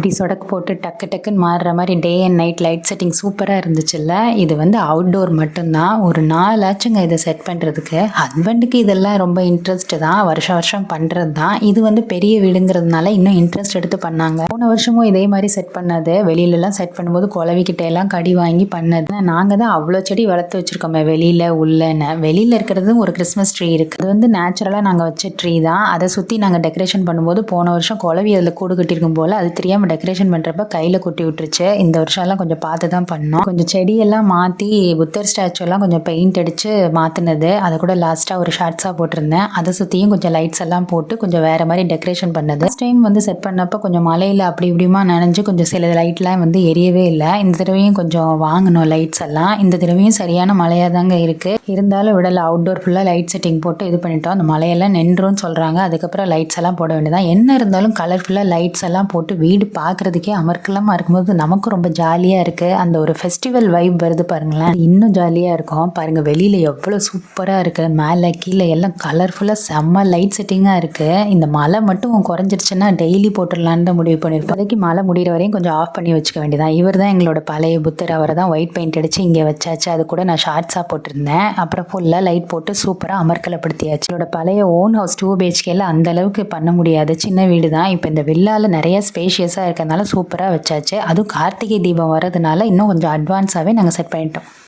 அப்படி சொடக்கு போட்டு டக்கு டக்குன்னு மாறுற மாதிரி day and night light setting சூப்பராக இருந்துச்சுல்ல. இது வந்து அவுட்டோர் மட்டும்தான். ஒரு நாள் ஆச்சுங்க இதை செட் பண்ணுறதுக்கு. ஹஸ்பண்டுக்கு இதெல்லாம் ரொம்ப இன்ட்ரெஸ்ட் தான், வருஷம் வருஷம் பண்ணுறது தான். இது வந்து பெரிய வீடுங்கிறதுனால இன்னும் இன்ட்ரெஸ்ட் எடுத்து பண்ணாங்க. போன வருஷமும் இதே மாதிரி செட் பண்ணது. வெளியிலலாம் செட் பண்ணும்போது குழவிக்கிட்ட எல்லாம் கடி வாங்கி பண்ணது. நாங்கள் தான் அவ்வளோ செடி வளர்த்து வச்சுருக்கோமே வெளியில் உள்ளன்னு. வெளியில் இருக்கிறது ஒரு கிறிஸ்மஸ் ட்ரீ இருக்குது. அது வந்து நேச்சுரலாக நாங்கள் வச்ச ட்ரீ தான். அதை சுற்றி நாங்கள் டெக்கரேஷன் பண்ணும்போது போன வருஷம் குழவி அதில் கூடு கட்டியிருக்கும் போல் அது தெரியாமல் டெக்கரேஷன் பண்ணுறப்ப கையில் கொட்டி விட்டுருச்சு. இந்த வருஷம்லாம் கொஞ்சம் பார்த்து தான் பண்ணோம். கொஞ்சம் செடியெல்லாம் மாற்றி புத்தர் ஸ்டாச்சுலாம் கொஞ்சம் பெயிண்ட் அடித்து மாற்றினது. அதை கூட லாஸ்ட்டாக ஒரு ஷார்ட்ஸாக போட்டிருந்தேன். அதை சுற்றியும் கொஞ்சம் லைட்ஸ் எல்லாம் போட்டு கொஞ்சம் வேறு மாதிரி டெக்கரேஷன் பண்ணது. ஃபர்ஸ்ட் டைம் வந்து செட் பண்ணப்போ கொஞ்சம் மழையில் அப்படி இப்படிமா நனைஞ்சு கொஞ்சம் சில லைட்லாம் வந்து எரியவே இல்லை. இந்த தடவையும் கொஞ்சம் வாங்கணும் லைட்ஸ் எல்லாம். இந்த தடவையும் சரியான மழையாக தாங்க இருக்குது. இருந்தாலும் விடலை. அவுட்டோர் ஃபுல்லாக லைட் செட்டிங் போட்டு இது பண்ணிட்டோம். அந்த மழையெல்லாம் நின்றுன்னு சொல்கிறாங்க. அதுக்கப்புறம் லைட்ஸ் எல்லாம் போட வேண்டியதான். என்ன இருந்தாலும் கலர்ஃபுல்லாக லைட்ஸ் எல்லாம் போட்டு வீடு பார்க்குறதுக்கே அமர்க்கலமாக இருக்கும்போது நமக்கும் ரொம்ப ஜாலியாக இருக்குது. அந்த ஒரு ஃபெஸ்டிவல் வைப் வருது பாருங்களேன், இன்னும் ஜாலியாக இருக்கும். பாருங்கள் வெளியில் எவ்வளோ சூப்பராக இருக்குது. மேலே கீழே எல்லாம் கலர்ஃபுல்லாக செம்ம லைட் செட்டிங்காக இருக்குது. இந்த மழை மட்டும் குறைஞ்சிருச்சுன்னா டெய்லி போட்டுடலான்னு தான் முடிவு பண்ணியிருக்கோம். அதுக்கு மழை முடிகிற வரையும் கொஞ்சம் ஆஃப் பண்ணி வச்சுக்க வேண்டியதான். இவர் தான் எங்களோட பழைய புத்தர். அவரை தான் ஒயிட் பெயிண்ட் அடித்து இங்கே வச்சாச்சு. அது கூட நான் ஷார்ட்ஸாக போட்டிருந்தேன். அப்புறம் ஃபுல்லாக லைட் போட்டு சூப்பராக அமர்க்கலப்படுத்தியாச்சு. என்னோட பழைய ஓன் ஹவுஸ் 2 BHKல அந்த அளவுக்கு பண்ண முடியாது, சின்ன வீடு தான். இப்போ இந்த வில்லால நிறைய ஸ்பேஷியஸாக இருக்கிறதுனால சூப்பராக வச்சாச்சு. அதுவும் கார்த்திகை தீபம் வரதுனால இன்னும் கொஞ்சம் அட்வான்ஸாகவே நாங்கள் செட் பண்ணிட்டோம்.